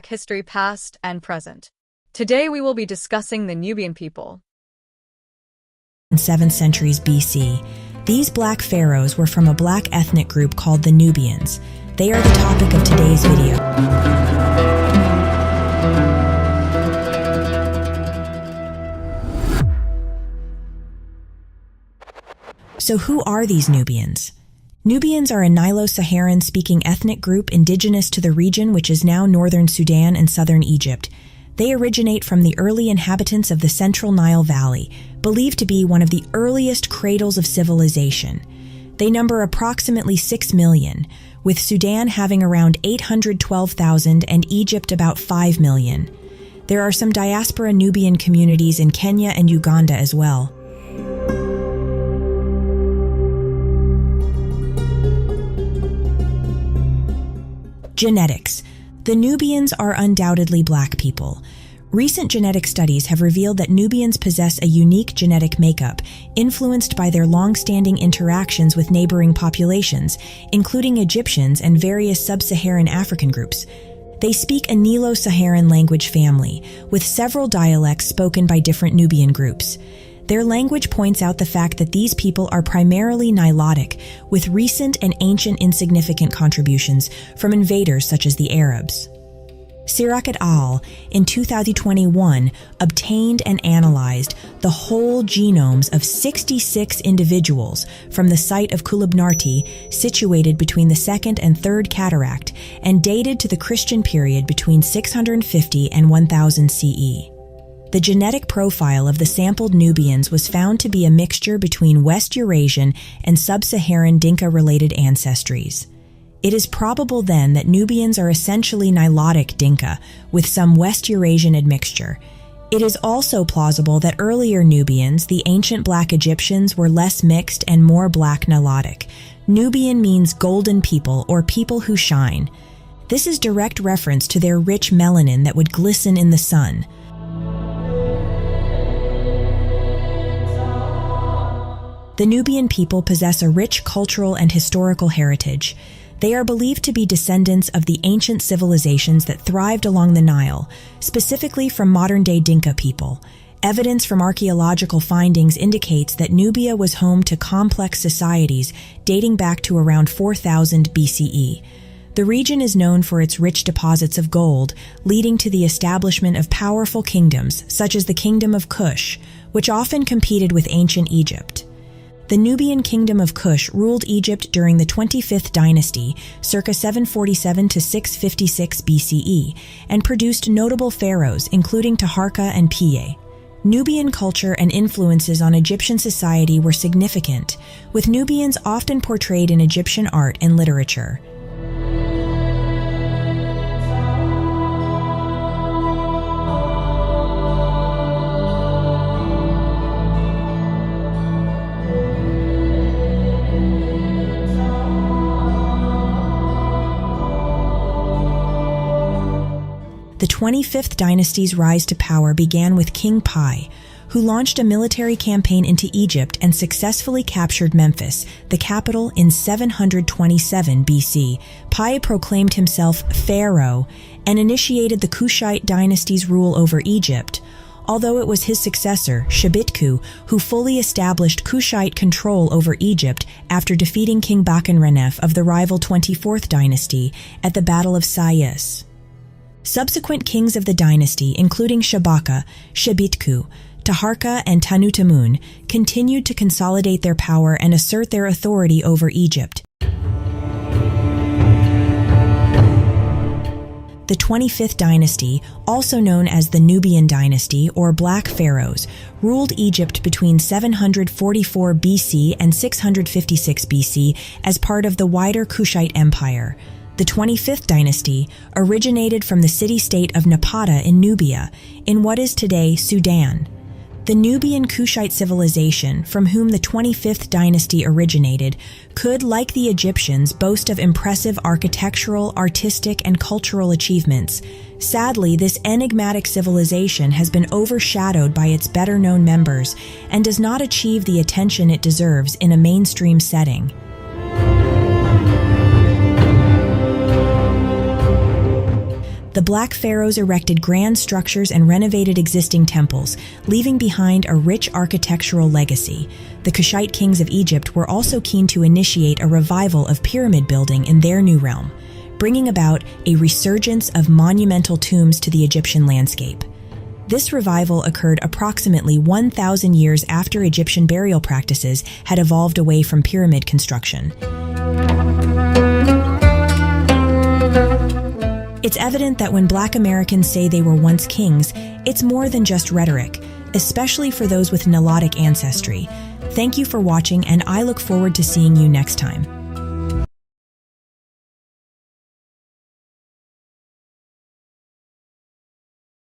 history past and present. Today we will be discussing the Nubian people. In 7th centuries BC, these black pharaohs were from a black ethnic group called the Nubians. They are the topic of today's video. So who are these Nubians? Nubians are a Nilo-Saharan speaking ethnic group indigenous to the region, which is now northern Sudan and southern Egypt. They originate from the early inhabitants of the central Nile Valley, believed to be one of the earliest cradles of civilization. They number approximately 6 million, with Sudan having around 812,000 and Egypt about 5 million. There are some diaspora Nubian communities in Kenya and Uganda as well. Genetics. The Nubians are undoubtedly black people. Recent genetic studies have revealed that Nubians possess a unique genetic makeup, influenced by their long-standing interactions with neighboring populations, including Egyptians and various sub-Saharan African groups. They speak a Nilo-Saharan language family, with several dialects spoken by different Nubian groups. Their language points out the fact that these people are primarily Nilotic, with recent and ancient insignificant contributions from invaders such as the Arabs. Sirac et al. In 2021 obtained and analyzed the whole genomes of 66 individuals from the site of Kulubnarti, situated between the Second and Third Cataract, and dated to the Christian period between 650 and 1000 CE. The genetic profile of the sampled Nubians was found to be a mixture between West Eurasian and Sub-Saharan Dinka-related ancestries. It is probable then that Nubians are essentially Nilotic Dinka, with some West Eurasian admixture. It is also plausible that earlier Nubians, the ancient Black Egyptians, were less mixed and more Black Nilotic. Nubian means golden people or people who shine. This is direct reference to their rich melanin that would glisten in the sun. The Nubian people possess a rich cultural and historical heritage. They are believed to be descendants of the ancient civilizations that thrived along the Nile, specifically from modern-day Dinka people. Evidence from archaeological findings indicates that Nubia was home to complex societies dating back to around 4000 BCE. The region is known for its rich deposits of gold, leading to the establishment of powerful kingdoms, such as the Kingdom of Kush, which often competed with ancient Egypt. The Nubian Kingdom of Kush ruled Egypt during the 25th dynasty, circa 747 to 656 BCE, and produced notable pharaohs, including Taharka and Piye. Nubian culture and influences on Egyptian society were significant, with Nubians often portrayed in Egyptian art and literature. The 25th dynasty's rise to power began with King Pi, who launched a military campaign into Egypt and successfully captured Memphis, the capital, in 727 BC. Pi proclaimed himself pharaoh and initiated the Kushite dynasty's rule over Egypt, although it was his successor, Shabitku, who fully established Kushite control over Egypt after defeating King Bakenrenef of the rival 24th dynasty at the Battle of Sais. Subsequent kings of the dynasty, including Shabaka, Shabitku, Taharka, and Tanutamun, continued to consolidate their power and assert their authority over Egypt. The 25th dynasty, also known as the Nubian dynasty or Black Pharaohs, ruled Egypt between 744 BC and 656 BC as part of the wider Kushite Empire. The 25th dynasty originated from the city-state of Napata in Nubia, in what is today Sudan. The Nubian Kushite civilization, from whom the 25th dynasty originated, could, like the Egyptians, boast of impressive architectural, artistic, and cultural achievements. Sadly, this enigmatic civilization has been overshadowed by its better-known members and does not achieve the attention it deserves in a mainstream setting. the Black pharaohs erected grand structures and renovated existing temples, leaving behind a rich architectural legacy. The Kushite kings of Egypt were also keen to initiate a revival of pyramid building in their new realm, bringing about a resurgence of monumental tombs to the Egyptian landscape. This revival occurred approximately 1,000 years after Egyptian burial practices had evolved away from pyramid construction. It's evident that when Black Americans say they were once kings, it's more than just rhetoric, especially for those with Nilotic ancestry. Thank you for watching, and I look forward to seeing you next time.